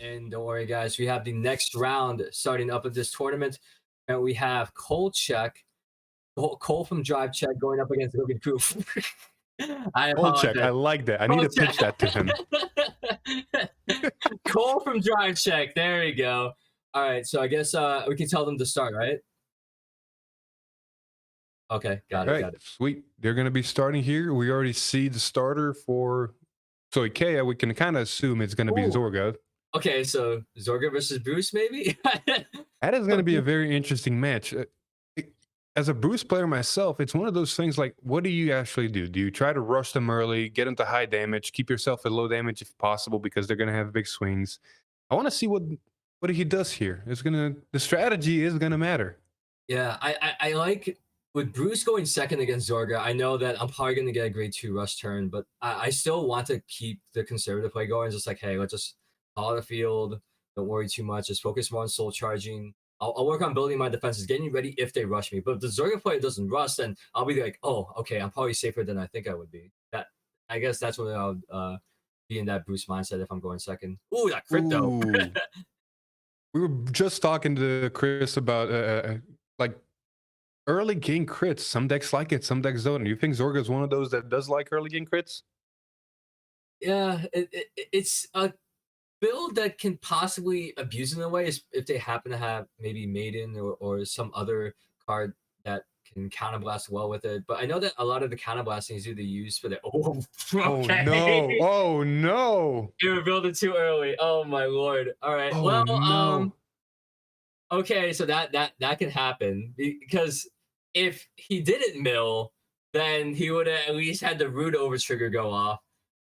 And don't worry, guys, we have the next round starting up of this tournament. And we have Cole Check, Cole from Drive Check going up against Logan Proof. I Old check. apologize. I like that. I need Cole to Check. pitch that to him. Cole from Drive Check. There we go. All right. So I guess we can tell them to start, right? Okay. All Got it. right, Got it. sweet. They're going to be starting here. We already see the starter for so Ikea. We can kind of assume it's going to be Ooh. Zorga. Okay. So Zorga versus Bruce, maybe? That is going to be a very interesting match. As a Bruce player myself, it's one of those things like, what do you actually do? Do you try to rush them early, get into high damage, keep yourself at low damage if possible because they're going to have big swings? I want to see what he does here. The strategy is gonna matter. Yeah, I like with Bruce going second against Zorga. I know that I'm probably going to get a grade 2 rush turn, but I still want to keep the conservative play going. Just like, hey, let's just follow the field. Don't worry too much. Just focus more on soul charging. I'll work on building my defenses, getting ready if they rush me. But if the Zorga play doesn't rush, then I'll be like, oh, okay, I'm probably safer than I think I would be. That I guess that's when I'll be in that Bruce mindset if I'm going second. Ooh, that crypto. Ooh. We were just talking to Chris about like early game crits. Some decks like it, some decks don't. You think Zorga is one of those that does like early game crits? Yeah, it's a build that can possibly abuse in a way is if they happen to have maybe Maiden or some other card that can counterblast well with it. But I know that a lot of the counterblasting is either used for the Oh okay. no! Oh no! You were building too early. Oh my lord. All right. Oh Well, no! okay, so that can happen because if he didn't mill, then he would have at least had the root over trigger go off.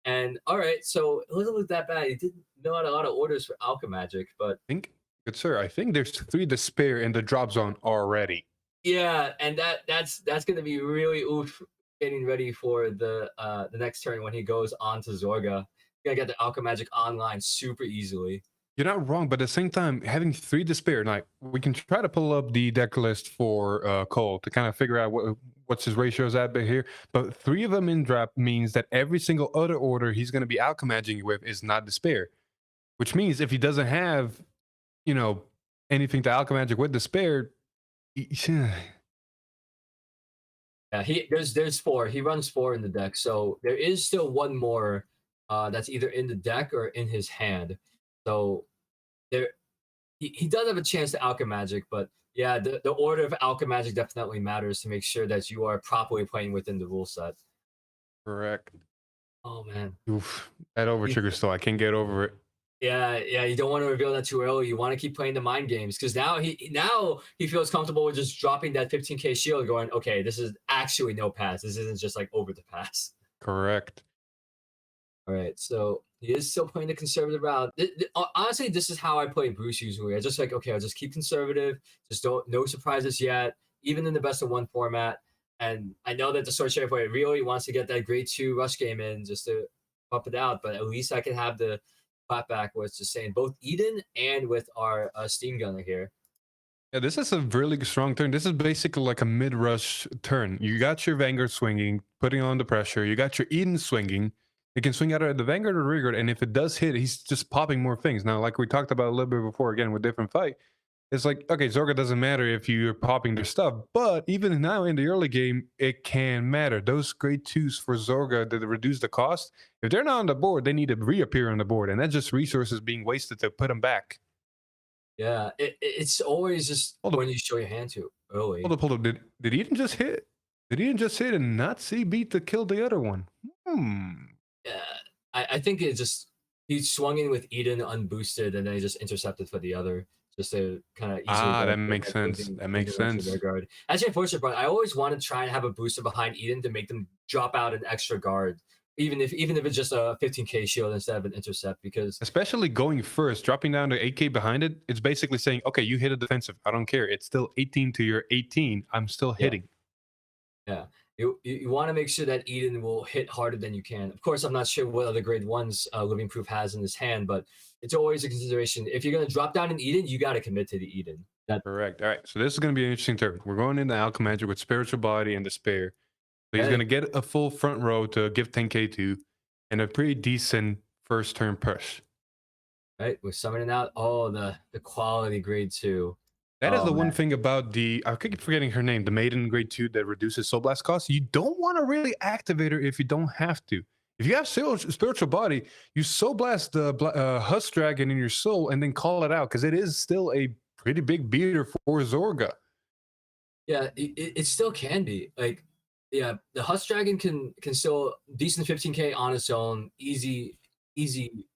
And all right, so it doesn't look that bad. He didn't mill out a lot of orders for Alchemagic, but Good sir. I think there's 3 to spare in the drop zone already. yeah, and that's gonna be really oof getting ready for the next turn when he goes on to Zorga. You gotta get the Alchemagic online super easily. You're not wrong, but at the same time, having 3 to spare, like we can try to pull up the deck list for Cole to kind of figure out what's his ratios at here. But 3 of them in drop means that every single other order he's going to be alchemaging with is not despair, which means if he doesn't have, you know, anything to alchemagic with despair, Yeah, there's 4. He runs 4 in the deck, so there is still one more that's either in the deck or in his hand. So there he does have a chance to Alchemagic, but yeah, the order of Alchemagic definitely matters to make sure that you are properly playing within the rule set. correct. Oh man. Oof, that over trigger still, I can't get over it. Yeah, you don't want to reveal that too early. You want to keep playing the mind games because now he feels comfortable with just dropping that 15k shield, going, okay, this is actually no pass. This isn't just like over the pass. Correct. All right, so he is still playing the conservative route. Honestly, this is how I play Bruce usually. I just like, okay, I'll just keep conservative. Just don't no surprises yet, even in the best of 1 format. And I know that the Sword Sheriff player really wants to get that grade 2 rush game in just to pump it out, but at least I can have the clapback where it's just saying both Eden and with our Steam Gunner here. Yeah, this is a really strong turn. This is basically like a mid-rush turn. You got your Vanguard swinging, putting on the pressure. You got your Eden swinging. It can swing out of the Vanguard or Rigard, and if it does hit, he's just popping more things. Now, like we talked about a little bit before, again, with different fight, it's like, okay, Zorga doesn't matter if you're popping their stuff, but even now in the early game, it can matter. Those grade 2s for Zorga that reduce the cost, if they're not on the board, they need to reappear on the board, and that's just resources being wasted to put them back. Yeah, it's always just Hold up, when you show your hand too early. hold up. Did Eden just hit? Did Eden just hit and not see beat to kill the other one? Yeah, I think it just he swung in with Eden unboosted and then he just intercepted for the other just to kind of easily Ah, go that for, makes like, sense. That makes sense. their guard. Actually, unfortunate, but I always want to try and have a booster behind Eden to make them drop out an extra guard, even if it's just a 15k shield instead of an intercept. Because Especially going first, dropping down to 8k behind it, it's basically saying, okay, you hit a defensive. I don't care. It's still 18 to your 18. I'm still yeah, hitting. yeah. You want to make sure that Eden will hit harder than you can. Of course, I'm not sure what other grade 1s Living Proof has in his hand, but it's always a consideration. If you're going to drop down an Eden, you got to commit to the Eden. Correct. All right. So this is going to be an interesting turn. We're going into Alchemagic with Spiritual Body and Despair. So he's Okay. going to get a full front row to give 10k to and a pretty decent first turn push. right? We're summoning out the quality grade 2. That is Oh the one man. thing about the I keep forgetting her name, the maiden grade 2 that reduces soul blast cost. You don't want to really activate her if you don't have to. If you have spiritual body, you soul blast the husk dragon in your soul and then call it out because it is still a pretty big beater for Zorga. Yeah, it still can be. Like, yeah, the Husk Dragon can still decent 15k on its own, easy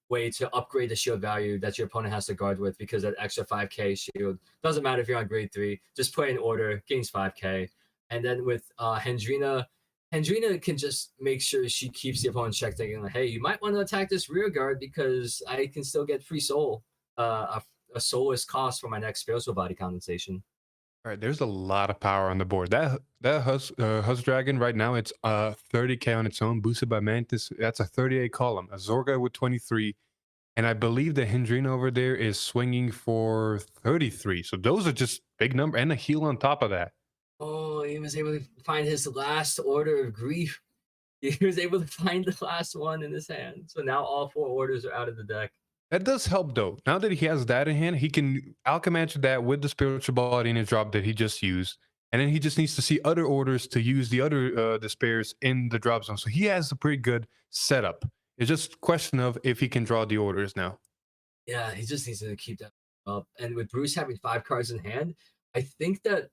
way to upgrade the shield value that your opponent has to guard with because that extra 5k shield doesn't matter if you're on grade 3, just play in order, gains 5k. And then with Hendrina can just make sure she keeps the opponent checked, thinking like, hey, you might want to attack this rear guard because I can still get free soul, a soulless cost for my next spiritual body condensation. All right, there's a lot of power on the board. That Husk Dragon right now, it's 30k on its own, boosted by Mantis. That's a 38 column. A Zorga with 23, and I believe the Hindrina over there is swinging for 33. So those are just big number, and a heal on top of that. Oh, he was able to find his last order of grief. He was able to find the last one in his hand. So now all 4 orders are out of the deck. That does help though. Now that he has that in hand, he can alchemage that with the spiritual body in his drop that he just used. And then he just needs to see other orders to use the other despairs in the drop zone. So he has a pretty good setup. It's just a question of if he can draw the orders now. Yeah, he just needs to keep that up. And with Bruce having 5 cards in hand, I think that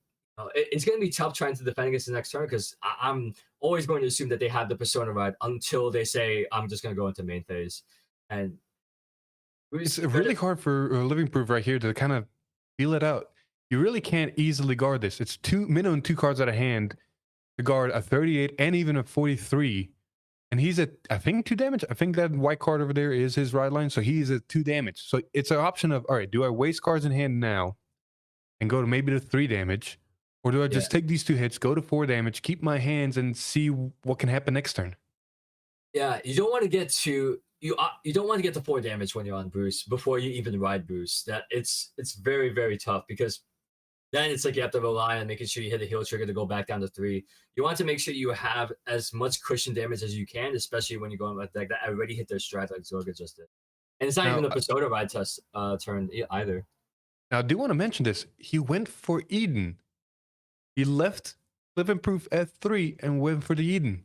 it's going to be tough trying to defend against the next turn because I'm always going to assume that they have the Persona Ride until they say, I'm just going to go into main phase. And It's Bruce, really hard for Living Proof right here to kind of feel it out. You really can't easily guard this. It's minimum 2 cards out of hand to guard a 38 and even a 43. And he's at, I think, 2 damage. I think that white card over there is his ride line. So he's at 2 damage. So it's an option of, all right, do I waste cards in hand now and go to maybe the 3 damage? Or do I yeah, just take these 2 hits, go to 4 damage, keep my hands, and see what can happen next turn? yeah, you don't want to get to you don't want to get to 4 damage when you're on Bruce before you even ride Bruce. That it's very tough because then it's like you have to rely on making sure you hit the heal trigger to go back down to 3. You want to make sure you have as much cushion damage as you can, especially when you're going with deck that already hit their stride like Zorga just did. And it's not even Now, the Persona ride test turn either. I do want to mention this. He went for Eden. He left Living Proof at 3 and went for the Eden.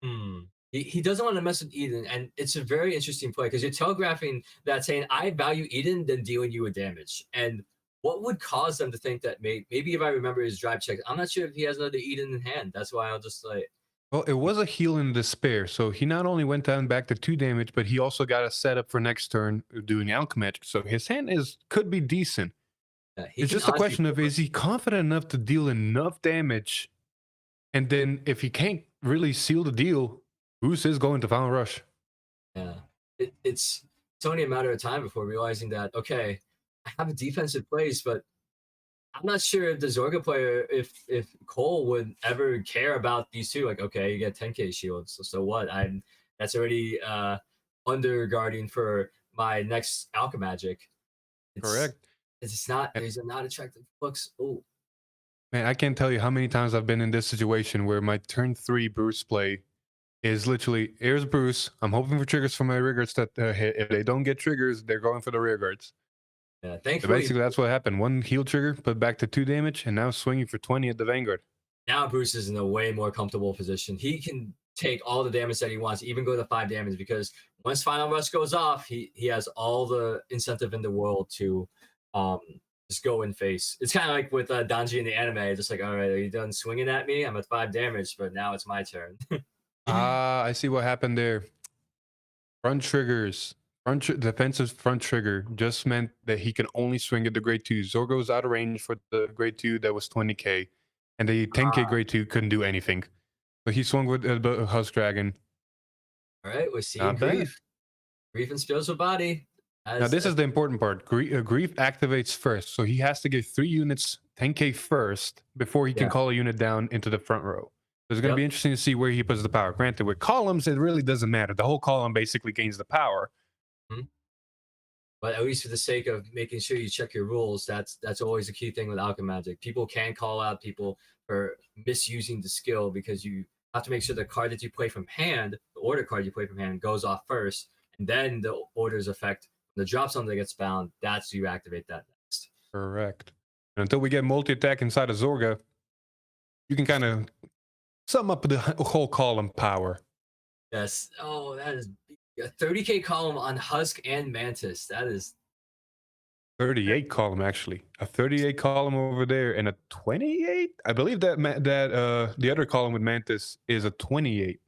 Hmm. He doesn't want to mess with Eden, and it's a very interesting play because you're telegraphing that saying, I value Eden than dealing you with damage. And what would cause them to think that maybe if I remember his drive check, I'm not sure if he has another Eden in hand. That's why I'll just like, Well, it was a heal in despair, so he not only went down back to 2 damage, but he also got a setup for next turn doing alchemy. So his hand could be decent. he It's can just a honestly question of is he confident enough to deal enough damage, and then if he can't really seal the deal, Bruce is going to Final Rush. Yeah, it's only a matter of time before realizing that okay, I have a defensive place, but I'm not sure if the Zorga player, if Cole would ever care about these two. Like, okay, you get 10k shields, so what? I'm that's already under guarding for my next Alchemagic. It's Correct. it's not these are not attractive looks. Oh, Man, I can't tell you how many times I've been in this situation where my turn 3 Bruce play is literally, here's Bruce. I'm hoping for triggers for my rear guards that hit. If they don't get triggers, they're going for the rear guards. yeah. So Thankfully, basically, that's what happened. 1 heal trigger, put back to 2 damage, and now swinging for 20 at the Vanguard. now Bruce is in a way more comfortable position. He can take all the damage that he wants, even go to 5 damage, because once Final Rush goes off, he has all the incentive in the world to um just go and face. It's kind of like with Danji in the anime, just like, all right, are you done swinging at me? I'm at 5 damage, but now it's my turn. Ah, I see what happened there. Front triggers. Defensive front trigger just meant that he can only swing at the grade 2. Zorgo was out of range for the grade 2 that was 20k. And the 10k grade 2 couldn't do anything. But he swung with the Husk Dragon. All right, we're seeing Not bad. Grief and spiritual body. Now, this is the important part. Grief activates first. So he has to get 3 units 10k first before he can Yeah. call a unit down into the front row. So it's going to be Yep. interesting to see where he puts the power. Granted, with columns, it really doesn't matter. The whole column basically gains the power. Mhm. But at least for the sake of making sure you check your rules, that's always a key thing with Alchemagic. People can call out people for misusing the skill because you have to make sure the card that you play from hand, the order card you play from hand, goes off first, and then the orders affect When the drop zone that gets bound, that's you activate that next. Correct. And until we get multi-attack inside of Zorga, you can kind of sum up the whole column power. Yes. Oh, that is a 30k column on Husk and Mantis. That is 38 column, actually. A 38 column over there and a 28? I believe that the other column with Mantis is a 28.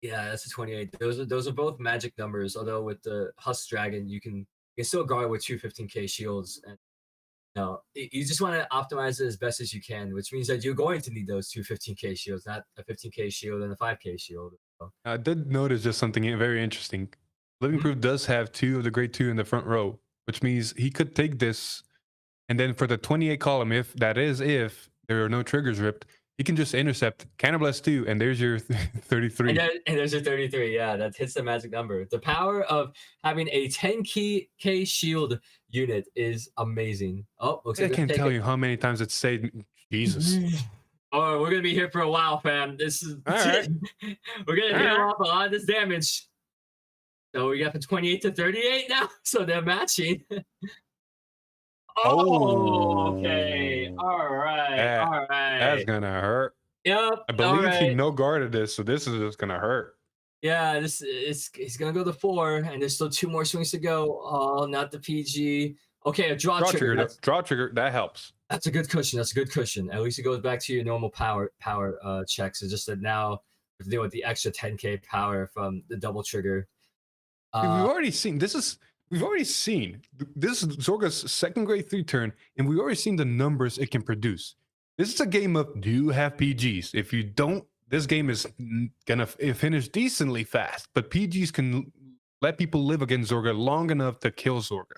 yeah, that's a 28. Those are both magic numbers. Although with the Husk Dragon, you can still guard with two 15k shields. And you just want to optimize it as best as you can, which means that you're going to need those two 15k shields, not a 15k shield and a 5k shield. So, I did notice just something very interesting. Living mhm. Proof does have 2 of the grade 2 in the front row, which means he could take this, and then for the 28 column, if there are no triggers ripped, he can just intercept Cannibalist 2, and there's your 33. And there's a 33. Yeah, that hits the magic number. The power of having a 10k shield unit is amazing. Oh, looks I like can't tell you how many times it's saved. Jesus. Oh, we're gonna be here for a while, fam. This is All right. we're gonna All hit right. off a lot of this damage. So we got from 28 to 38 now. So they're matching. Oh, okay. Oh, All right. that All that's right. gonna hurt. Yep. I All believe he right. no guarded this, so this is just gonna hurt. Yeah, this is he's gonna go to 4, and there's still 2 more swings to go. Oh, not the PG. Okay, a draw trigger. Draw trigger, that helps. That's a good cushion. That's a good cushion. At least it goes back to your normal power checks. It's just that now we have to deal with the extra 10k power from the double trigger. We've Uh, already seen this is Zorga's second grade 3 turn, and we've already seen the numbers it can produce. This is a game of do you have PGs? If you don't, this game is gonna finish decently fast, but PGs can let people live against Zorga long enough to kill Zorga.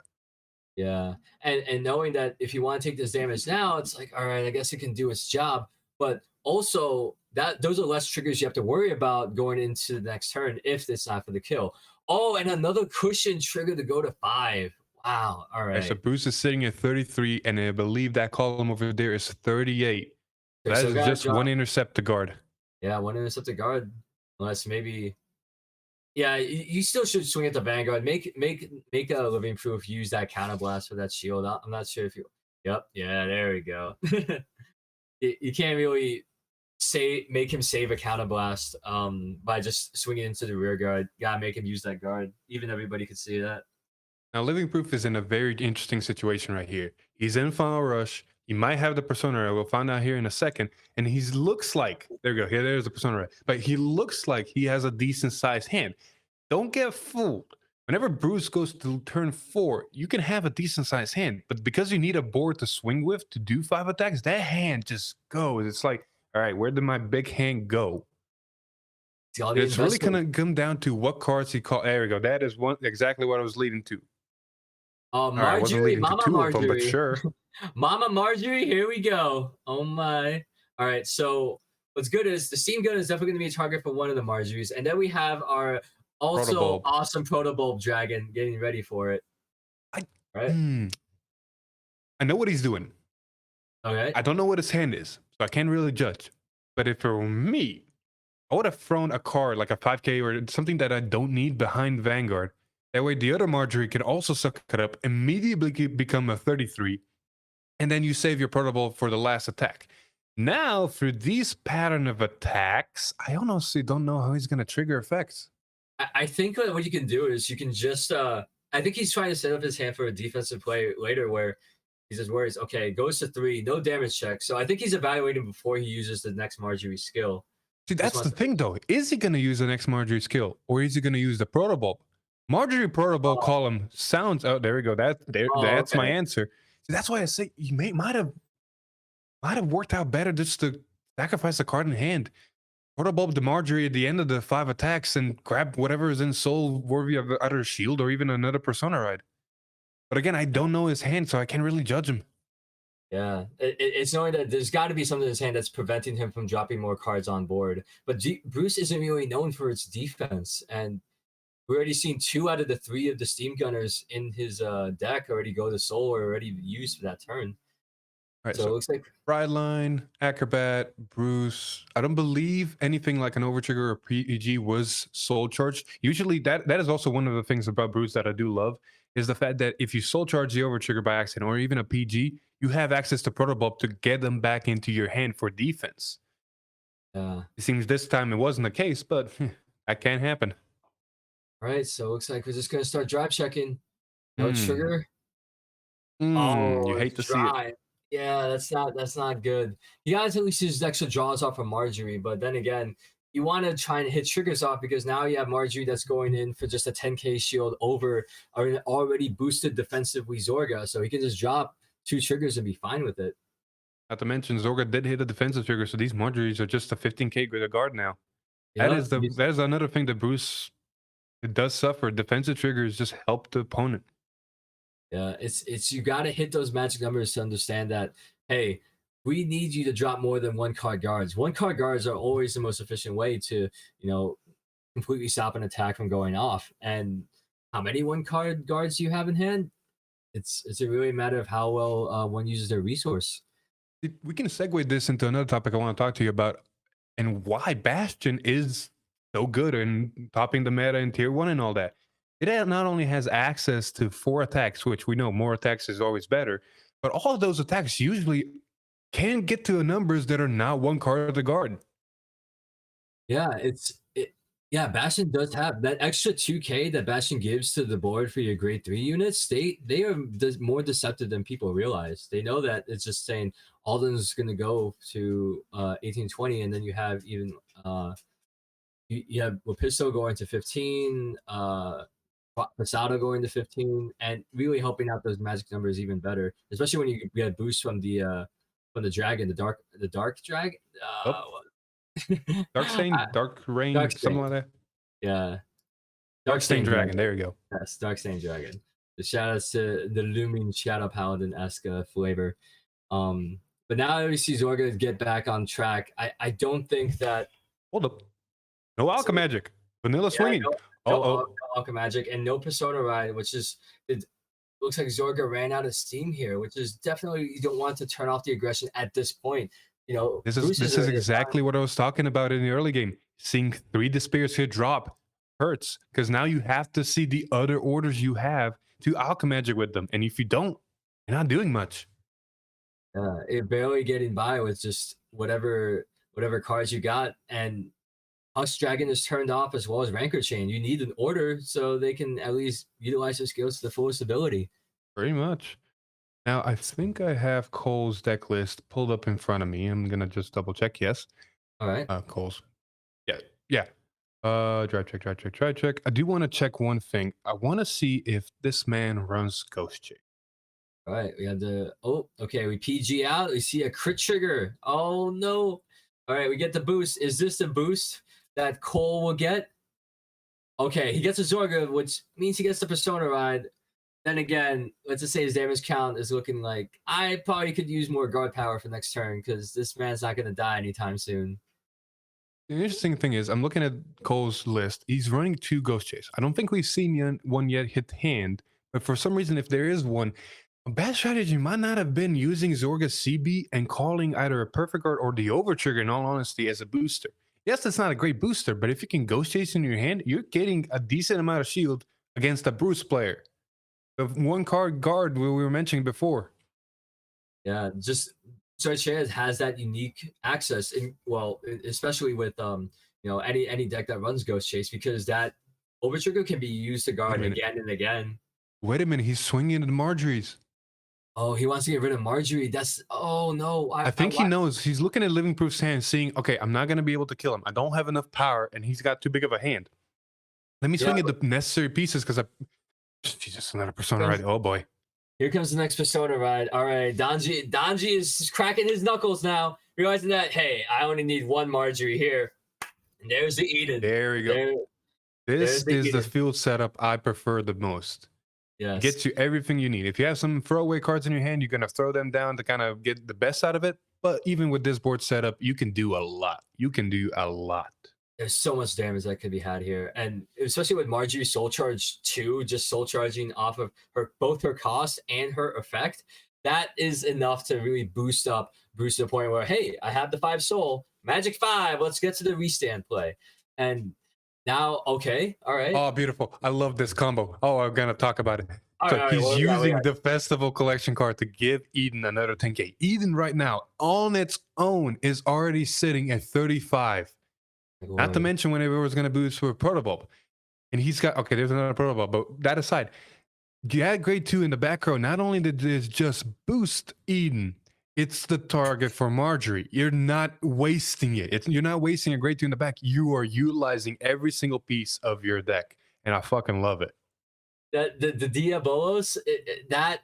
yeah, and knowing that if you want to take this damage now, it's like, all right, I guess it can do its job. But also that those are less triggers you have to worry about going into the next turn if it's not for the kill. Oh, and another cushion trigger to go to 5. Wow. All Right, so right. Bruce is sitting at 33, and I believe that column over there is 38. Okay, That so is gotta just drop. one intercept to guard. Yeah, one intercept to guard. Unless maybe. Yeah, you still should swing at the Vanguard. Make a living proof. Use that counter blast for that shield. I'm not sure if you. Yep. Yeah. There we go. You can't really make him save a counter blast by just swinging into the rear guard. Gotta make him use that guard. Even everybody could see that. Now, Living Proof is in a very interesting situation right here. He's in Final Rush. He might have the Persona. We'll find out here in a second. And he looks like, there we go. Here, there's the Persona. But he looks like he has a decent sized hand. Don't get fooled. Whenever Bruce goes to turn 4, you can have a decent sized hand. But because you need a board to swing with to do 5 attacks, that hand just goes. It's like, all right, where did my big hand go? See all the It's really investment. going to come down to what cards he called. There we go. That is exactly what I was leading to. All right, I wasn't Marjorie, leading to Mama 2 of them, but Marjorie. sure. Mama Marjorie, here we go. Oh my. All right, so what's good is the steam gun is definitely going to be a target for one of the Marjories. And then we have our also Protobulb. awesome Protobulb Dragon getting ready for it. I, Right? I know what he's doing. Okay. I don't know what his hand is, so I can't really judge. But if it were me, I would have thrown a card like a 5k or something that I don't need behind Vanguard. That way the other Marjorie can also suck it up, immediately become a 33, and then you save your Protobulb for the last attack. Now, through these pattern of attacks, I honestly don't know how he's going to trigger effects. I think what you can do is you can just I think he's trying to set up his hand for a defensive play later where he just worries, okay, goes to 3, no damage check. So I think he's evaluating before he uses the next Marjorie skill. See, Just that's the wants to thing, though. Is he going to use the next Marjorie skill, or is he going to use the Protobulb? Marjorie Protobulb oh, column sounds. Oh, there we go. That's my okay. answer. See, that's why I say you might have worked out better just to sacrifice the card in hand. Protobulb the Marjorie at the end of the 5 attacks and grab whatever is in soul worthy of either shield or even another Persona ride. But again, I don't know his hand, so I can't really judge him. Yeah, it's knowing that there's got to be something in his hand that's preventing him from dropping more cards on board. But Bruce isn't really known for its defense, and we already seen 2 out of the 3 of the Steam Gunners in his deck already go to Soul or already used for that turn. All right, So it so looks like Pride Line, Acrobat, Bruce. I don't believe anything like an Overtrigger or PEG was soul charged. Usually, that is also one of the things about Bruce that I do love is the fact that if you soul charge the over trigger by accident or even a PG, you have access to Proto Bulb to get them back into your hand for defense. Yeah. It seems this time it wasn't the case, but that can happen. All right. So it looks like we're just gonna start drive checking. No Hmm. trigger. You Oh, hate it's to see it. dry. Yeah, that's not good. You guys at least use extra draws off of Marjorie, but then again, you want to try and hit triggers off because now you have Marjorie that's going in for just a 10k shield over an already boosted defensively Zorga, so he can just drop 2 triggers and be fine with it. Not to mention, Zorga did hit a defensive trigger, so these Marjories are just a 15k with a guard now. Yeah, That is another thing that Bruce it does suffer. Defensive triggers just help the opponent. yeah. It's you got to hit those magic numbers to understand that. Hey, we need you to drop more than 1 card guards. 1 card guards are always the most efficient way to completely stop an attack from going off. And how many 1 card guards do you have in hand? It's a really matter of how well one uses their resource. We can segue this into another topic I want to talk to you about, and why Bastion is so good in topping the meta in tier 1 and all that. Not only has access to 4 attacks, which we know more attacks is always better, but all of those attacks usually can get to numbers that are not 1 card to guard. Yeah, yeah, Bastion does have that extra 2k that Bastion gives to the board for your grade 3 units. They are more deceptive than people realize. They know that it's just saying Alden's going to go to 1820, and then you have even you have Wapisto going to 15, Pasado going to 15, and really helping out those magic numbers even better, especially when you get a boost from the dragon, the dark dragon. Oh, Dark Stain, Dark Rain, Dark something Stain. like that. Yeah, Dark Dark Stain Stain Dragon, Dragon. there you go. Yes, Dark Stain Dragon. The shout outs to the looming Shadow Paladin esque flavor. But now that we see Zorga get back on track, I don't think that. Hold up. No So, Alchemagic. Vanilla yeah, swinging. no Uh-oh. Magic and no Persona Ride, which is it looks like Zorga ran out of steam here, which is definitely you don't want to turn off the aggression at this point. Bruce is This is ready to exactly what I was talking about in the early game. Seeing 3 Despairs here drop hurts because now you have to see the other orders you have to Alchemagic with them. And if you don't, you're not doing much. it barely getting by with just whatever cards you got, and Husk Dragon is turned off as well as Rancor Chain. You need an order so they can at least utilize their skills to the fullest ability. Pretty much. Now, I think I have Cole's deck list pulled up in front of me. I'm going to just double check. Yes. All right. Cole's. Yeah. Yeah. Drive check. I do want to check one thing. I want to see if this man runs Ghost Chase. All right. We have okay. We PG out. We see a crit trigger. Oh, no. All right. We get the boost. Is this the boost that Cole will get? Okay. He gets a Zorga, which means he gets the Persona Ride. Then again, let's just say his damage count is looking like I probably could use more guard power for next turn because this man's not going to die anytime soon. The interesting thing is, I'm looking at Cole's list. He's running 2 Ghost Chase. I don't think we've seen one yet hit hand, but for some reason, if there is one, a bad strategy might not have been using Zorga CB and calling either a Perfect Guard or the Overtrigger, in all honesty, as a booster. Yes, that's not a great booster, but if you can Ghost Chase in your hand, you're getting a decent amount of shield against a Bruce player. The 1 card guard we were mentioning before. Yeah, just Search has that unique access, especially with any deck that runs Ghost Chase, because that Overtrigger can be used to guard again and again. Wait a minute, he's swinging at Marjorie's. Oh, he wants to get rid of Marjorie. Oh no. I think he knows. He's looking at Living Proof's hand, seeing, okay, I'm not going to be able to kill him. I don't have enough power, and he's got too big of a hand. Let me swing at the necessary pieces because Jesus, another Persona Ride. Oh boy. Here comes the next Persona Ride. All right, Donji is cracking his knuckles now, realizing that, hey, I only need 1 Marjorie here. And there's the Eden. There we go. This is the field setup I prefer the most. Yes. It gets you everything you need. If you have some throwaway cards in your hand, you're going to throw them down to kind of get the best out of it. But even with this board setup, you can do a lot. There's so much damage that could be had here. And especially with Marjorie Soul Charge 2, just Soul Charging off of both her cost and her effect, that is enough to really boost Bruce to the point where, hey, I have the 5 soul, magic 5, let's get to the restand play. And now, okay, all right. Oh, beautiful. I love this combo. Oh, I'm going to talk about it. All So right. he's What we got? What we using got? the festival collection card to give Eden another 10K. Eden right now on its own is already sitting at 35. My Not to lord. mention whenever it was going to boost for a protobulb. And he's got, okay, there's another protobulb, but that aside, you add grade 2 in the back row. Not only did this just boost Eden, it's the target for Marjorie. You're not wasting it. You're not wasting a grade 2 in the back. You are utilizing every single piece of your deck. And I fucking love it. That the Diabolos, that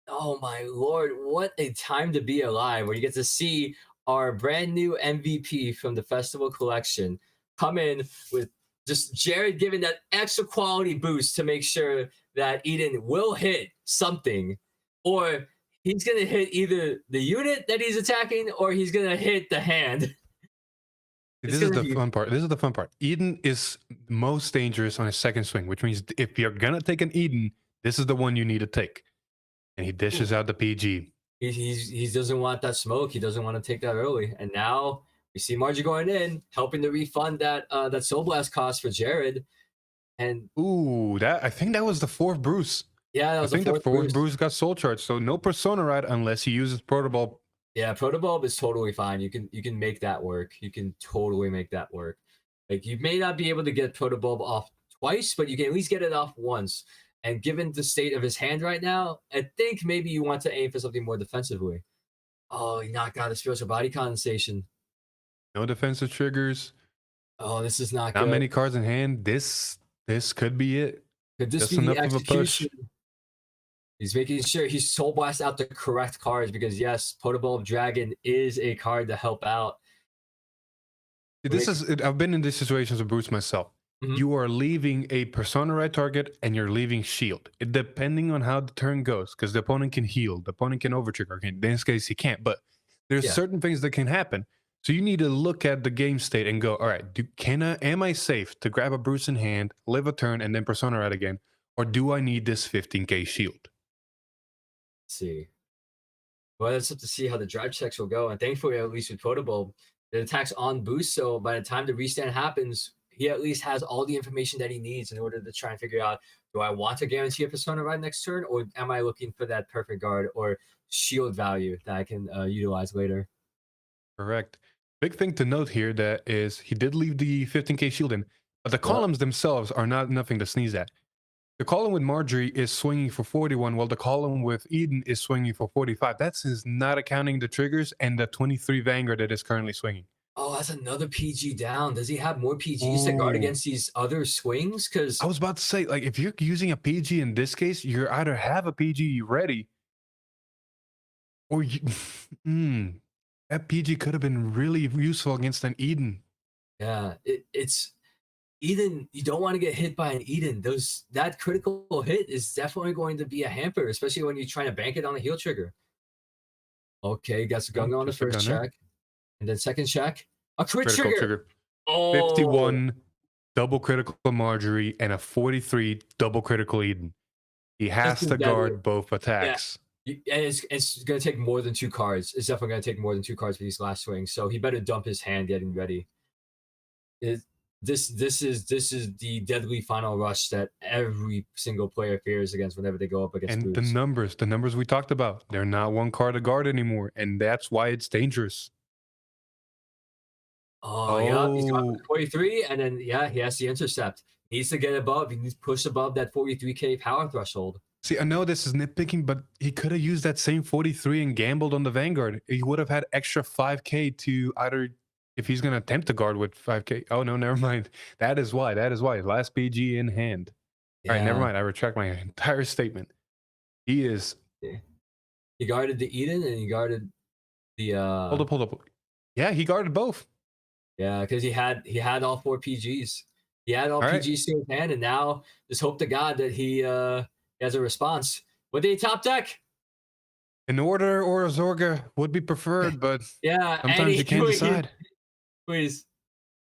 oh my lord, what a time to be alive where you get to see our brand new MVP from the festival collection come in with just Jared giving that extra quality boost to make sure that Eden will hit something, or he's gonna hit either the unit that he's attacking or he's gonna hit the hand. It's This is gonna the be fun part. This is the fun part. Eden is most dangerous on his second swing, which means if you're gonna take an Eden, this is the one you need to take. And he dishes out the PG. he doesn't want that smoke. He doesn't want to take that early. And now we see Margie going in, helping to refund that Soul Blast cost for Jared. And Ooh, that I think that was the fourth Bruce. yeah, that I was the think the fourth fourth boost. Bruce got soul charge, so no persona ride unless he uses protobulb. Yeah, Protobulb is totally fine. You can make that work. You can totally make that work. Like you may not be able to get Protobulb off twice, but you can at least get it off once. And given the state of his hand right now, I think maybe you want to aim for something more defensively. Oh, he knocked out a spiritual body condensation. No defensive triggers. Oh, this is not Not good. many cards in hand. This could be it. Could this Just be the enough of a push. execution? He's making sure he soul blasts out the correct cards because yes, Protobulb Dragon is a card to help out. I've been in these situations with Bruce myself. Mhm. You are leaving a persona right target and you're leaving shield. Depending on how the turn goes, because the opponent can heal, the opponent can overtrigger. In this case, he can't. But there's Yeah. certain things that can happen. So you need to look at the game state and go, all right, am I safe to grab a Bruce in hand, live a turn, and then persona right again? Or do I need this 15K shield? Let's see. Well, let's have to see how the drive checks will go. And thankfully, at least with Protobulb, the attack's on boost. So by the time the restand happens, he at least has all the information that he needs in order to try and figure out, do I want to guarantee a persona right next turn, or am I looking for that perfect guard or shield value that I can utilize later? Correct. Big thing to note here that is he did leave the 15K shield in, but the Yep. columns themselves are not nothing to sneeze at. The column with Marjorie is swinging for 41, while the column with Eden is swinging for 45. That's not accounting the triggers and the 23 Vanguard that is currently swinging. Oh, that's another PG down. Does he have more PGs to guard Ooh. against these other swings? Because I was about to say, like, if you're using a PG in this case, you either have a PG ready or you, that PG could have been really useful against an Eden. yeah, it's Eden. You don't want to get hit by an Eden. That critical hit is definitely going to be a hamper, especially when you're trying to bank it on a heal trigger. Okay, got Gunga on the Just a first gunner. check, and then second check, a crit Critical trigger. trigger. Oh, 51 double critical Marjorie and a 43 double critical Eden. He has just to deadly. guard both attacks. And it's going to take more than two cards. It's definitely going to take more than two cards for these last swings. So he better dump his hand getting ready. This is the deadly final rush that every single player fears against whenever they go up against And Boots. the numbers we talked about, they're not one card to guard anymore, and that's why it's dangerous. Oh, yeah, he's got 43, and then yeah, he has the intercept. He needs to get above. He needs to push above that 43K power threshold. See, I know this is nitpicking, but he could have used that same 43 and gambled on the Vanguard. He would have had extra 5K to either, if he's going to attempt to guard with 5K. Oh, no, never mind. That is why. Last PG in hand. All right, never Yeah. mind. I retract my entire statement. He is. He guarded the Eden and he guarded the Hold up. Yeah, he guarded both. yeah, because he had all four PGs. He had all right. PGs to his hand, and now just hope to God that he has a response. What did he top deck? An Order or a Zorga would be preferred, but Yeah, sometimes you can't decide. Please.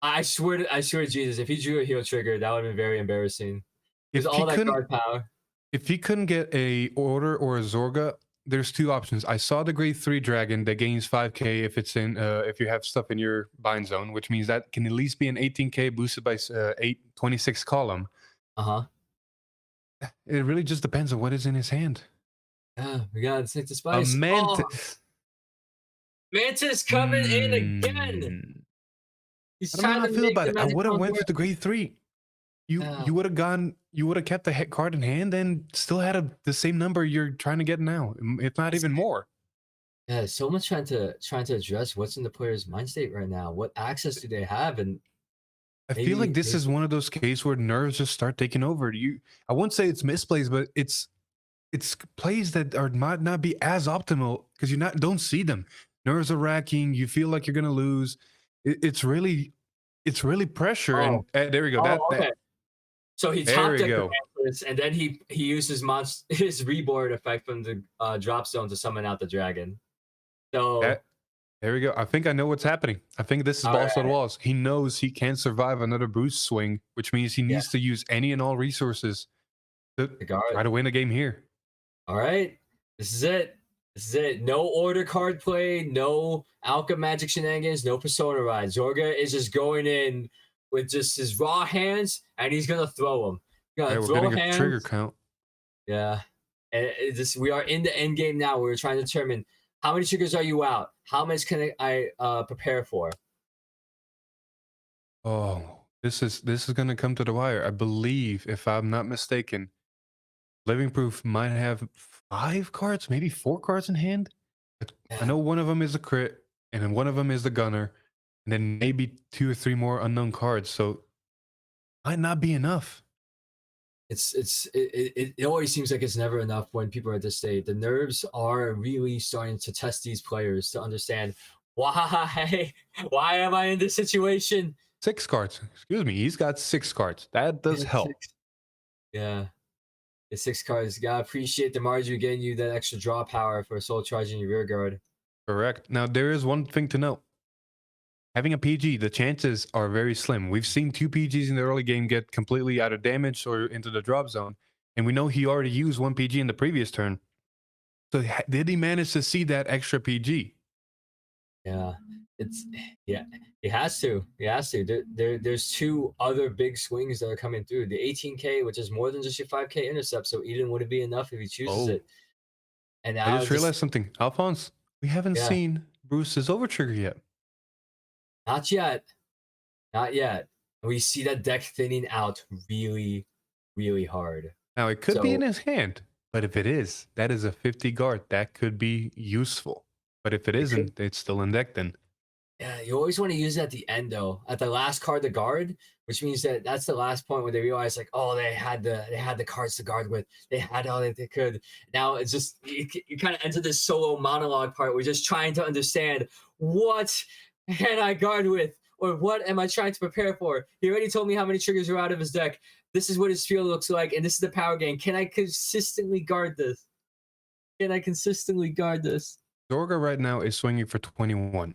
I swear to Jesus, if he drew a heal trigger, that would have been very embarrassing. There's all that guard power. If he couldn't get a Order or a Zorga, there's two options. I saw the grade 3 dragon that gains 5K if it's in if you have stuff in your bind zone, which means that can at least be an 18K boosted by 26 column. Uh-huh. It really just depends on what is in his hand. Yeah, we gotta take the A spice. Oh, mantis. Mantis coming in again. Mm. He's I don't know trying how I to feel make about the it. I magic would have wand went work. for the grade 3. You Yeah, would have gone. You would have kept the card in hand and still had the same number you're trying to get now, if not it's even more. yeah, so much trying to address what's in the player's mind state right now. What access do they have? And I feel like maybe this maybe is one of those cases where nerves just start taking over. I won't say it's misplays, but it's plays that are might not be as optimal because you not don't see them. Nerves are racking. You feel like you're gonna lose. It's really pressure. oh, And there we go. oh, That okay. So he there top we decked the go. Mantis, and then he used his reborn effect from the drop zone to summon out the dragon. So That there we go. I think I know what's happening. I think this is all balls to the right, walls. He knows he can't survive another boost swing, which means he yeah, needs to use any and all resources to the try guard. to win a game here. All right, this is it. This is it. No order card play, no Alka Magic shenanigans, no Persona ride. Zorga is just going in with just his raw hands, and he's gonna throw them. Yeah, Gonna we're throw getting a trigger hands. count. Yeah, and we are in the end game now. We're trying to determine how many triggers are you out. How much can I prepare for? Oh, this is gonna come to the wire. I believe, if I'm not mistaken, Living Proof might have 5 cards, maybe 4 cards in hand. I Yeah, know one of them is a crit, and then one of them is the gunner, and then maybe 2 or 3 more unknown cards. So might not be enough. it always seems like it's never enough when people are at this state. The nerves are really starting to test these players to understand why why am I in this situation? 6 cards. Excuse me. He's got 6 cards. That does Yeah, help. six. Yeah, it's 6 cards. Gotta appreciate the Marjorie getting you that extra draw power for soul charging your rear guard. Correct. Now there is one thing to note. Having a PG, the chances are very slim. We've seen 2 PGs in the early game get completely out of damage or into the drop zone, and we know he already used 1 PG in the previous turn. So did he manage to see that extra PG? Yeah, it's yeah. He has to. He has to. There's two other big swings that are coming through. The 18K, which is more than just your 5K intercept. So Eden wouldn't be enough if he chooses Oh, it. And I now just just realized something. Alphonse, we haven't yeah, seen Bruce's overtrigger yet. not yet, not yet. We see that deck thinning out really, really hard. Now it could be in So his hand, but if it is, that is a 50 guard. That could be useful. But if it it could isn't, it's still in deck then. yeah, you always want to use it at the end though, at the last card to guard, which means that that's the last point where they realize like, oh, they had the cards to guard with, they had all that they could. Now it's just you kind of enter this solo monologue part. We're just trying to understand what can I guard with, or what am I trying to prepare for. He already told me how many triggers are out of his deck. This is what his field looks like, and this is the power gain. Can I consistently guard this? Can I consistently guard this? Zorga right now is swinging for 21.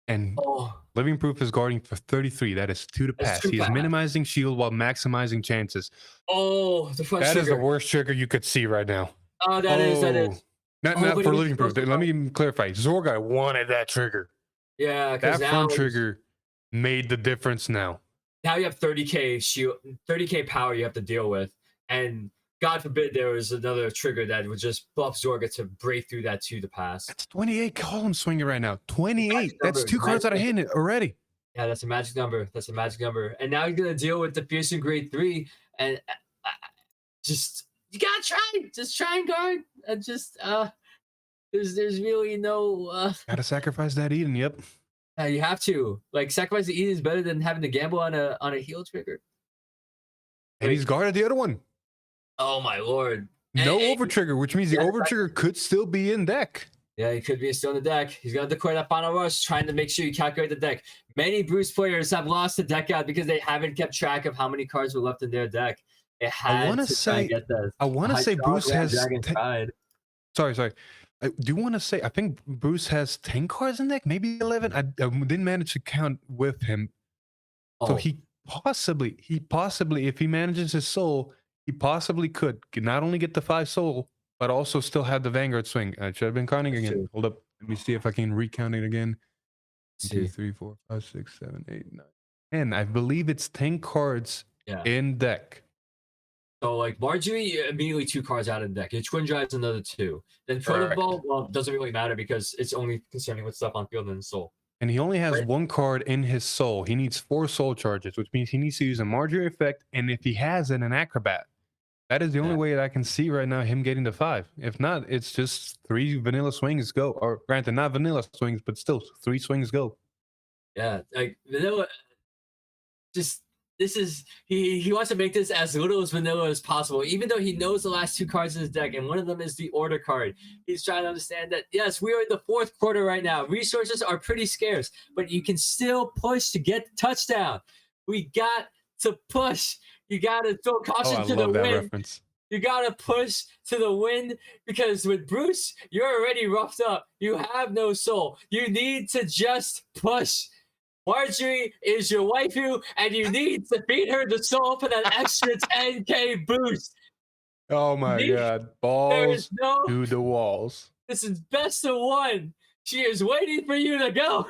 And Oh, Living Proof is guarding for 33. That is 2 to that's pass. too He is fast. minimizing shield while maximizing chances. Oh, the front That is the trigger. worst trigger you could see right now. Oh, that Oh, is. not Oh, not but it for was Living Proof. supposed to Let go. me clarify. Zorga wanted that trigger. Yeah, because That now front trigger made the difference now. now you have 30K shield, 30K power you have to deal with, and God forbid there was another trigger that would just buff Zorga to break through that to the pass. That's 28 column swinging right now. Magic 28. That's number, 2 the magic cards out of number. hand already. Yeah, that's a magic number. That's a magic number. And now you're gonna deal with the Fearsome Grade 3, and just you gotta try, just try and guard, and just there's really no Gotta sacrifice that Eden. Yep. you have to like sacrifice the Eden is better than having to gamble on a heal trigger. And he's Like, guarded the other one. oh my lord. No over trigger, which means the Yeah, over trigger could still be in deck. yeah, he could be still in the deck. He's gonna declare that final rush, trying to make sure you calculate the deck. Many Bruce players have lost the deck out because they haven't kept track of how many cards were left in their deck. They I had want to to try and say, get this. I want to say Strong Bruce Ram has. Dragon tried. Sorry. I do want to say, I think Bruce has 10 cards in deck, maybe 11. I didn't manage to count with him. So Oh, he possibly, if he manages his soul, he possibly could not only get the 5 soul, but also still have the Vanguard swing. I should have been counting that's again. true. Hold up. Let me see if I can recount it again. Let's 1, 2, see. 3, 4, 5, 6, 7, 8, 9, 10. I believe it's 10 cards Yeah. in deck. So like Marjorie immediately 2 cards out of the deck. Your Twin Drive's another 2. Then Correct. Protoball, well, doesn't really matter because it's only concerning with stuff on field and soul. And he only has Right. 1 card in his soul. He needs 4 soul charges, which means he needs to use a Marjorie effect. And if he has it, an acrobat. That is the only way that I can see right now him getting to 5. If not, it's just 3 vanilla swings go. Or granted, not vanilla swings, but still 3 swings go. Yeah, like vanilla. Just this is he wants to make this as little as vanilla as possible, even though he knows the last 2 cards in his deck, and one of them is the order card. He's trying to understand that yes, we are in the 4th quarter right now. Resources are pretty scarce, but you can still push to get the touchdown. We got to push. You got to throw caution to the wind. Reference. You got to push to the wind because with Bruce, you're already roughed up. You have no soul. You need to just push. Marjorie is your waifu, and you need to feed her the soul for that extra 10k boost. Oh my god. Balls no, to the walls. This is best of 1. She is waiting for you to go.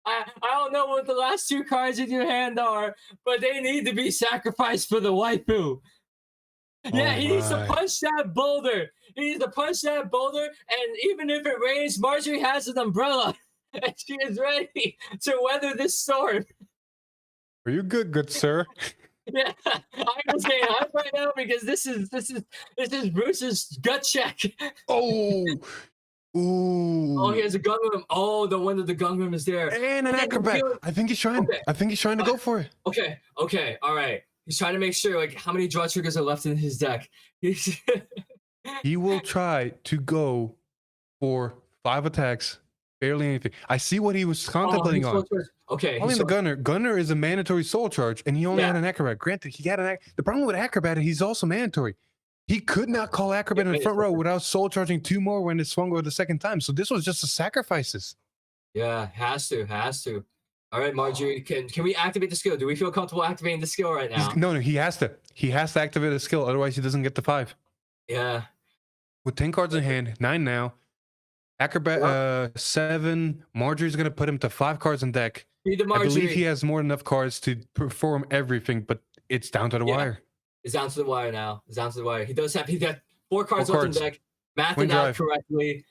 I don't know what the last 2 cards in your hand are, but they need to be sacrificed for the waifu. Yeah, he needs to punch that boulder. He needs to punch that boulder, and even if it rains, Marjorie has an umbrella, and she is ready to weather this storm. Are you good sir? Yeah, I'm saying hype right now because this is Bruce's gut check. Oh, ooh. Oh, he has a Gundam. Oh, the one of the Gundam is there. And an acrobat. I think he's trying. Okay. I think he's trying to go for it. Okay. All right. He's trying to make sure like how many draw triggers are left in his deck. He will try to go for 5 attacks, barely anything. I see what he was contemplating on. Okay. Only the gunner. Gunner is a mandatory soul charge, and he only had an acrobat. Granted, he had the problem with acrobat is he's also mandatory. He could not call acrobat in the front row without soul charging 2 more when it swung over the second time. So this was just a sacrifices. Yeah, has to. All right, Marjorie, can we activate the skill? Do we feel comfortable activating the skill right now? No, he has to. He has to activate the skill, otherwise he doesn't get the 5. Yeah. With 10 cards in hand, 9 now. Acrobat 7. Marjorie's gonna put him to 5 cards in deck. I believe he has more than enough cards to perform everything, but it's down to the wire. It's down to the wire now. It's down to the wire. He got 4 cards left in deck. Math it out correctly.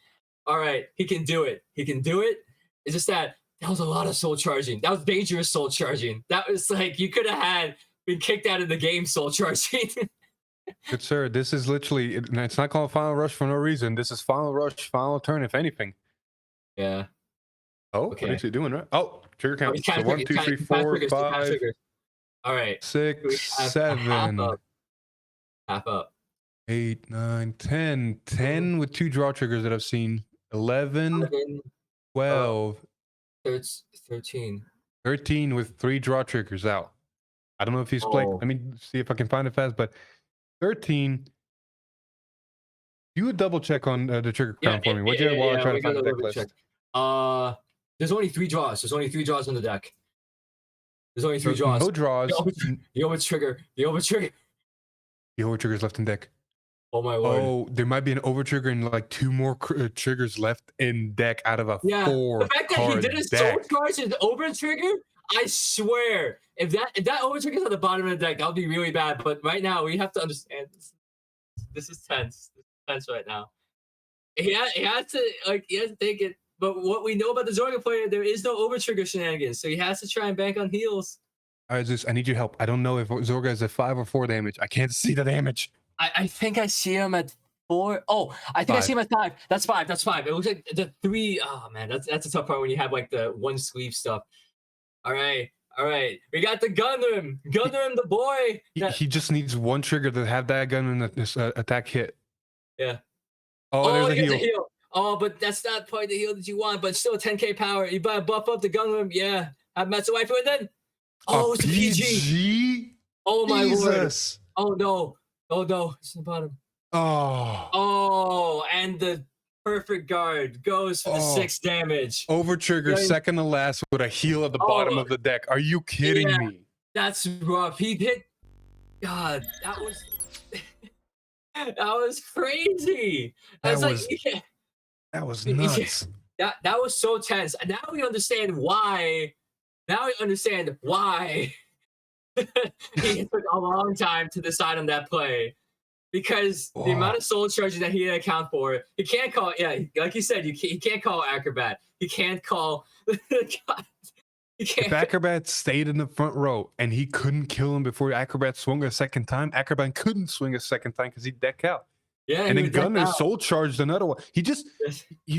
All right, he can do it. It's just that was a lot of soul charging. That was dangerous soul charging. That was like you could have been kicked out of the game soul charging. Good sir, this is literally, it's not called Final Rush for no reason. This is Final Rush, Final Turn, if anything. Yeah. Oh, okay. What is he doing, right? Oh, trigger count. So 1, 2, 3, 4, 5. All right. 6, 7. Half up. 8, 9, 10. 10 with 2 draw triggers that I've seen. 11, 12. 13. 13 with 3 draw triggers out. I don't know if he's playing. Let me see if I can find it fast, but 13. You would double check on the trigger count for me. Would you? While I try to find the deck list. There's only 3 draws. There's only 3 draws on the deck. There's only 3 draws. No draws. The over trigger. The over trigger's left in deck. Oh my lord. Oh, there might be an over trigger and like 2 more triggers left in deck out of a 4 the fact that he did his soul charge and over trigger, I swear, if that over trigger is at the bottom of the deck, that'll be really bad. But right now, we have to understand this is tense. This is tense right now. He has to take it. But what we know about the Zorga player, there is no over trigger shenanigans, so he has to try and bank on heals. All right, Zeus, I need your help. I don't know if Zorga is at 5 or 4 damage. I can't see the damage. I think I see him at 4. Oh, I think 5. I see him at 5. That's 5. That's 5. It looks like the 3. Oh man, that's a tough part when you have like the 1 sleeve stuff. All right. We got the Gundam the boy. He just needs 1 trigger to have that gun in this attack hit. Yeah. Oh, there's a heal. Oh, but that's not part of the heal that you want. But still 10k power. You buy buff up the Gundam. Yeah. Have Matsu waifu and then. Oh, it's a PG. Oh my lord. Oh no. It's in the bottom. Oh, and the perfect guard goes for the 6 damage. Over trigger, second to last with a heal at the bottom of the deck. Are you kidding me? That's rough. He hit. God, that was that was crazy. That was nuts. That was so tense. And now we understand why. He took a long time to decide on that play because the amount Oh, of soul charges that he had to account for, he can't call. Yeah, like you said, he can't call acrobat. He can't call. God, he if can't. Acrobat stayed in the front row and he couldn't kill him before Acrobat swung a second time, Acrobat couldn't swing a second time because he'd deck out. Yeah, And he then would deck Gunner out. soul charged another one. You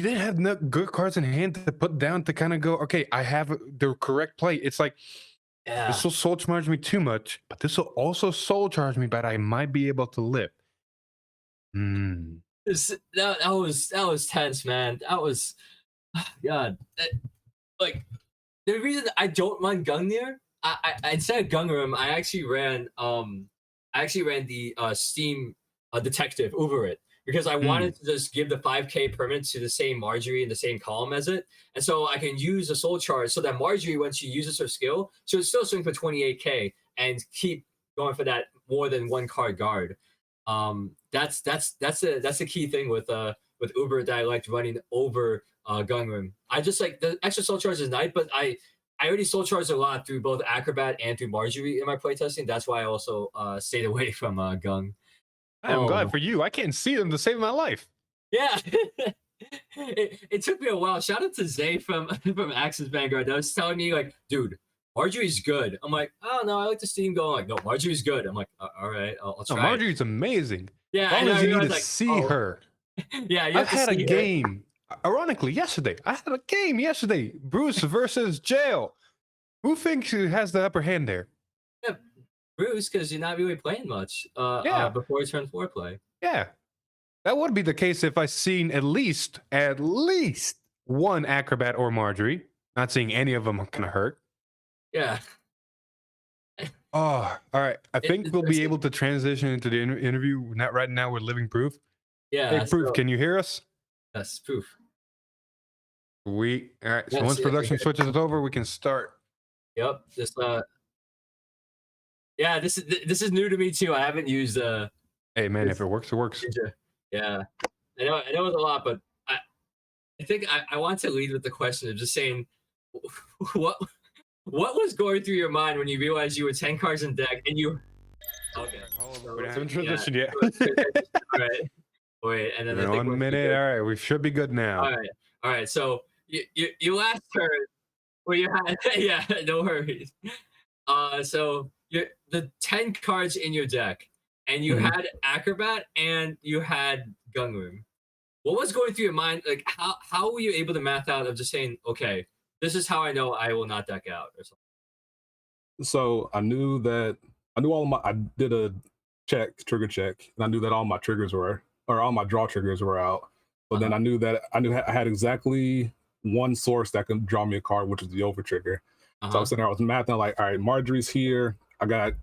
didn't have enough good cards in hand to put down to kind of go, okay, I have the correct play. It's like, this Yeah, will soul charge me too much, but this will also soul charge me, but I might be able to live. Hmm. that was tense, man. That was God. Like the reason I don't run Gungnir, instead of Gungram, I actually ran the Steam Detective over it because I Hmm. wanted to just give the 5K permit to the same Marjorie in the same column as it, and so I can use the soul charge so that Marjorie, when she uses her skill, she'll still swing for 28K and keep going for that more than one card guard. That's the key thing with Uber that I liked running over Gungram. I just like the extra soul charge is nice, but I already soul charged a lot through both Acrobat and through Marjorie in my playtesting. That's why I also stayed away from Gung. I'm Oh glad for you. I can't see them to save my life. yeah. It took me a while. Shout out to Zay from from Axis Vanguard that was telling me like, dude, Marjorie's good. I'm like, oh no, I like the Steam going. Like, no, Marjorie's good. I'm like, all right, I'll No, try it. Marjorie's amazing. Yeah, As long and then as I you need realized to like, see oh, her. yeah, you I've have to had a see her. game, ironically, yesterday. I had a game yesterday. Bruce versus Jail. Who thinks he has the upper hand there? Yeah, Bruce, because you're not really playing much Yeah, before turn four play. yeah. That would be the case if I seen at least one Acrobat or Marjorie. Not seeing any of them kind of hurt. Yeah, Oh, all right. I think we'll it's be able to transition into the interview. Not right now. We're living proof. Hey, yeah. proof. So Can you hear us? that's proof. We all right. So Yes, once yes, you're production good. switches it over, we can start. Yep. Just yeah. This is new to me too. I haven't used Hey, man, if this it works, it works. Ninja. Yeah, I know it's a lot, but I think I want to lead with the question of just saying what what was going through your mind when you realized you were 10 cards in deck and you okay. Hold on. So We let's haven't yeah. transitioned yet. So let's transition. All right. Wait, and then Give I it think 1 once we minute. good. All right, we should be good All now. right. All right. So you last turn where you had yeah, no worries. So you the 10 cards in your deck, and you Mhm. had Acrobat and you had Gunroom. What was going through your mind? Like how were you able to math out of just saying, okay, this is how I know I will not deck out or something? So I knew all my I did a trigger check, and I knew that all my triggers were or all my draw triggers were out. But then Uh-huh. I knew I had exactly one source that could draw me a card, which is the over trigger. So I Uh-huh. was sitting there, I was mathing like, all right, Marjorie's here. I got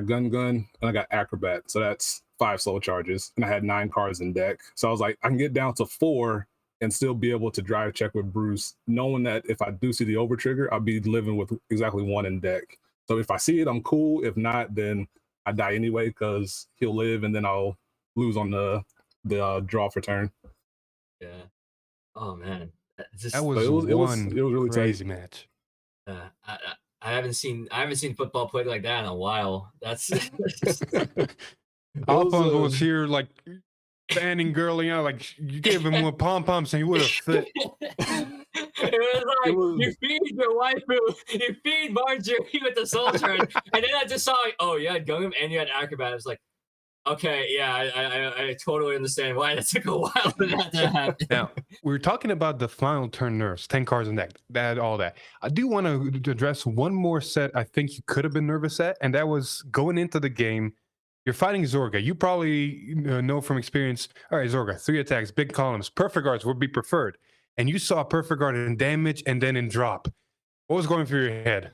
gun, and I got acrobat. So that's 5 soul charges, and I had 9 cards in deck. So I was like, I can get down to 4 and still be able to drive check with Bruce, knowing that if I do see the over trigger, I'll be living with exactly 1 in deck. So if I see it, I'm cool. If not, then I die anyway because he'll live, and then I'll lose on the draw for turn. Yeah. Oh man. It's That just But was it one was really tight. crazy match. I haven't seen football played like that in a while. That's It was Alphonse was here like fanning girly out, like you gave him a pom poms and he would have fit. it was it like was you feed your wife you feed Marjorie with the soul charge, and then I just saw like, oh, you had Gungam and you had Acrobat. I was like, okay, yeah, I totally understand why it took a while for that to happen. Now, we are talking about the final turn nerfs, 10 cards in deck, all that. I do want to address one more set I think you could have been nervous at, and that was going into the game. You're fighting Zorga. You probably know from experience, all right, Zorga, 3 attacks, big columns, perfect guards would be preferred. And you saw perfect guard in damage and then in drop. What was going through your head?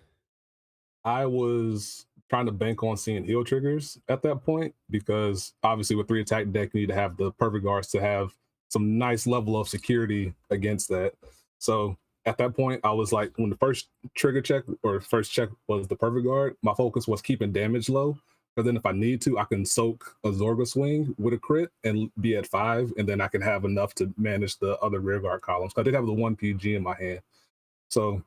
I was trying to bank on seeing heal triggers at that point because obviously with 3 attack deck you need to have the perfect guards to have some nice level of security against that. So at that point I was like, when the first trigger check or first check was the perfect guard, my focus was keeping damage low. Because then if I need to, I can soak a Zorga swing with a crit and be at 5, and then I can have enough to manage the other rear guard columns. I did have the 1 PG in my hand. So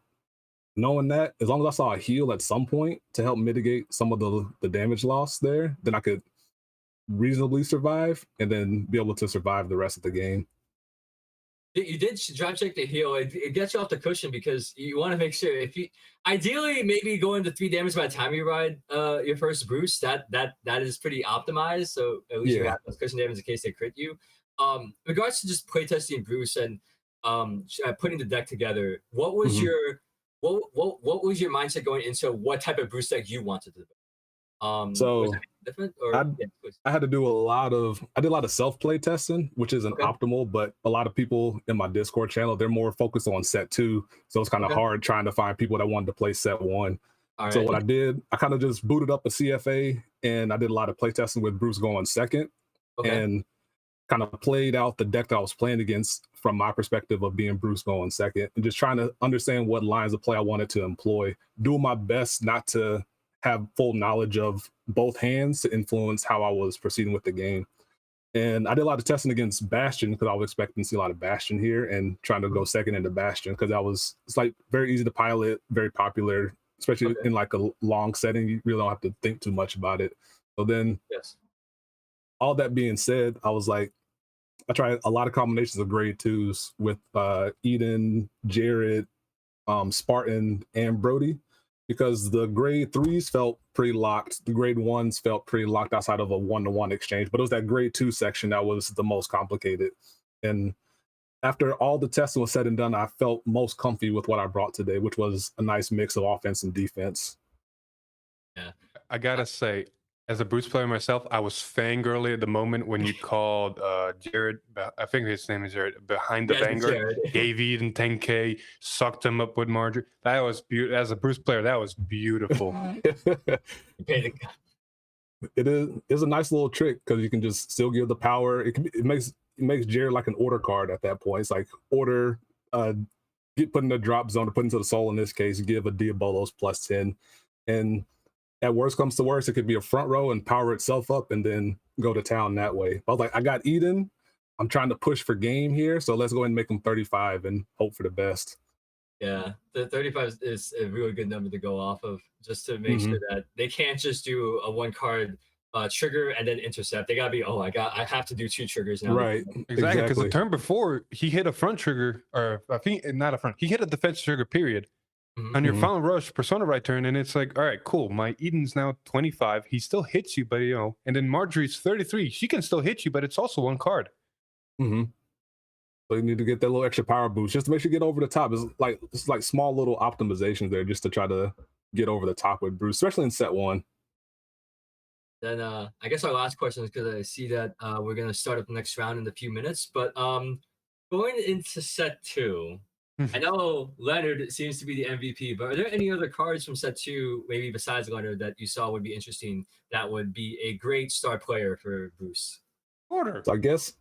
knowing that, as long as I saw a heal at some point to help mitigate some of the damage loss there, then I could reasonably survive and then be able to survive the rest of the game. You did drop check the heal. It gets you off the cushion because you want to make sure if you ideally maybe go into 3 damage by the time you ride your first boost. That is pretty optimized. So at least you Yeah. have those cushion damage in case they crit you. In regards to just playtesting Bruce and putting the deck together, what was Mhm. your what was your mindset going into what type of Bruce deck you wanted to do? Was So it different or I yeah, please. I had to do I did a lot of self-play testing, which isn't Okay, optimal, but a lot of people in my Discord channel, they're more focused on set 2. So it's kind of okay, hard trying to find people that wanted to play set 1. all So right, what I did, I kind of just booted up a CFA and I did a lot of play testing with Bruce going second okay, and kind of played out the deck that I was playing against from my perspective of being Bruce going second and just trying to understand what lines of play I wanted to employ, doing my best not to have full knowledge of both hands to influence how I was proceeding with the game. And I did a lot of testing against Bastion because I was expecting to see a lot of Bastion here and trying to go second into Bastion because it's like very easy to pilot, very popular, especially okay, in like a long setting. You really don't have to think too much about it. So then yes, all that being said, I was like, I tried a lot of combinations of grade 2s with Eden, Jared, Spartan, and Brody because the grade 3s felt pretty locked. The grade 1s felt pretty locked outside of a 1-to-1 exchange, but it was that grade 2 section that was the most complicated. And after all the testing was said and done, I felt most comfy with what I brought today, which was a nice mix of offense and defense. yeah. I gotta say, as a Bruce player myself, I was fangirly at the moment when you called Jared. I think his name is Jared. Behind the Yeah, it's Vanguard, Jared. gave Eden 10K, sucked him up with Marjorie. That was beautiful. As a Bruce player, that was beautiful. It's a nice little trick because you can just still give the power. It makes Jared like an order card at that point. It's like order, get put in the drop zone or put into the soul in this case, give a Diabolos +10. And at worst comes to worst, it could be a front row and power itself up and then go to town that way. But I was like, I got Eden. I'm trying to push for game here. So let's go ahead and make him 35 and hope for the best. Yeah, the 35 is a really good number to go off of, just to make Mhm. sure that they can't just do a one card trigger and then intercept. They gotta be, oh, I have to do 2 triggers now. Right. Exactly, because the Exactly. turn before he hit a front trigger, or I think not a front. He hit a defense trigger. Period. Mhm. On your Mhm. final rush persona right turn, and it's like, all right, cool. My Eden's now 25. He still hits you, but and then Marjorie's 33. She can still hit you, but it's also 1 card. Mhm. So you need to get that little extra power boost just to make sure you get over the top. It's like small little optimizations there just to try to get over the top with Bruce, especially in set 1. Then I guess our last question is because I see that we're gonna start up the next round in a few minutes. But going into set 2, I know Leonard seems to be the MVP, but are there any other cards from set 2, maybe besides Leonard, that you saw would be interesting that would be a great star player for Bruce? Order. So I guess,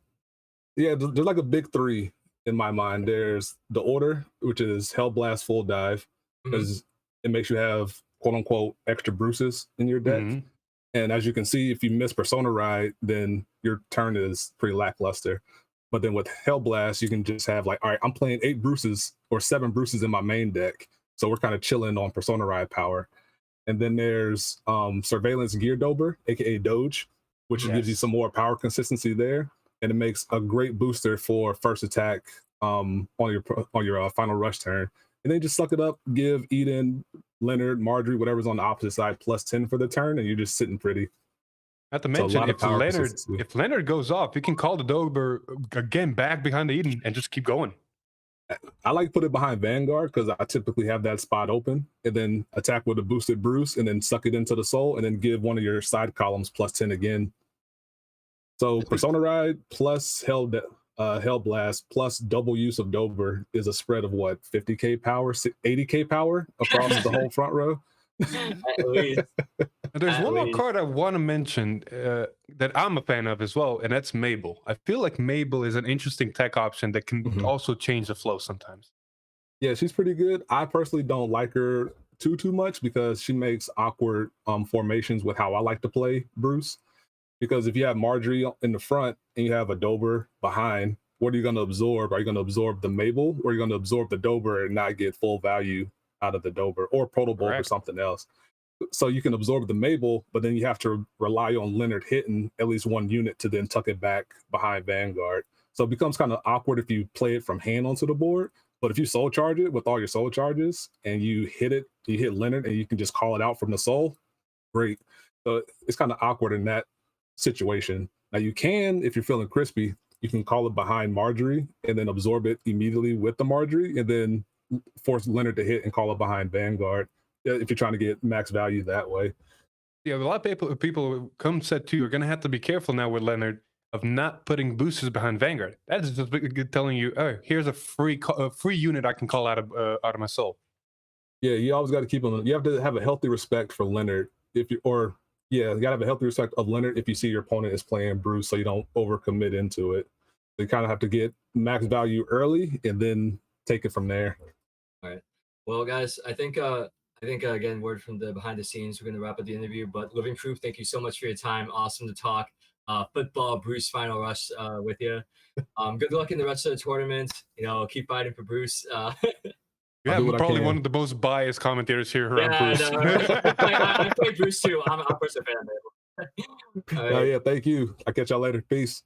yeah, there's like a big 3 in my mind. There's the order, which is Hellblast full dive, Mhm. because it makes you have quote unquote extra Bruces in your deck. Mhm. And as you can see, if you miss Persona Ride, then your turn is pretty lackluster. But then with Hellblast, you can just have like, all right, I'm playing 8 Bruces or 7 Bruces in my main deck. So we're kind of chilling on Persona Ride power. And then there's Surveillance Gear Dober, aka Doge, which gives you Yes. some more power consistency there. And it makes a great booster for first attack on your final rush turn. And then just suck it up, give Eden, Leonard, Marjorie, whatever's on the opposite side, +10 for the turn, and you're just sitting pretty. Not to So a mention, lot of power consistency. If Leonard goes off, you can call the Dober again back behind the Eden and just keep going. I like to put it behind Vanguard because I typically have that spot open and then attack with a boosted Bruce and then suck it into the soul and then give one of your side columns +10 again. So Persona Ride plus Hellblast plus double use of Dober is a spread of what, 50k power, 80k power across the whole front row. At least, And there's at one more least. card I want to mention that I'm a fan of as well, and that's Mabel. I feel like Mabel is an interesting tech option that can Mhm. also change the flow sometimes. Yeah, she's pretty good. I personally don't like her too much because she makes awkward formations with how I like to play Bruce. Because if you have Marjorie in the front and you have a Dober behind, what are you going to absorb? Are you going to absorb the Mabel or are you going to absorb the Dober and not get full value out of the Dober or Proto Bowl or something else. So you can absorb the Mabel, but then you have to rely on Leonard hitting at least one unit to then tuck it back behind Vanguard. So it becomes kind of awkward if you play it from hand onto the board. But if you soul charge it with all your soul charges and you hit Leonard and you can just call it out from the soul, great. So it's kind of awkward in that situation. Now you can, if you're feeling crispy, you can call it behind Marjorie and then absorb it immediately with the Marjorie and then force Leonard to hit and call it behind Vanguard if you're trying to get max value that way. Yeah, a lot of people come set 2 are going to have to be careful now with Leonard of not putting boosters behind Vanguard. That is just telling you, oh, here's a free unit I can call out of my soul. Yeah, you always got to keep on. You have to have a healthy respect for Leonard you got to have a healthy respect of Leonard if you see your opponent is playing Bruce, so you don't overcommit into it. So you kind of have to get max value early and then take it from there. All right. Well, guys, I think again, word from the behind the scenes, we're going to wrap up the interview. But Living Proof, thank you so much for your time. Awesome to talk football, Bruce Final Rush with you. Good luck in the rest of the tournament. Keep fighting for Bruce. Yeah, I'm probably one of the most biased commentators here around Bruce. I play Bruce too. I'm a person fan. Right. Oh yeah, thank you. I'll catch y'all later. Peace.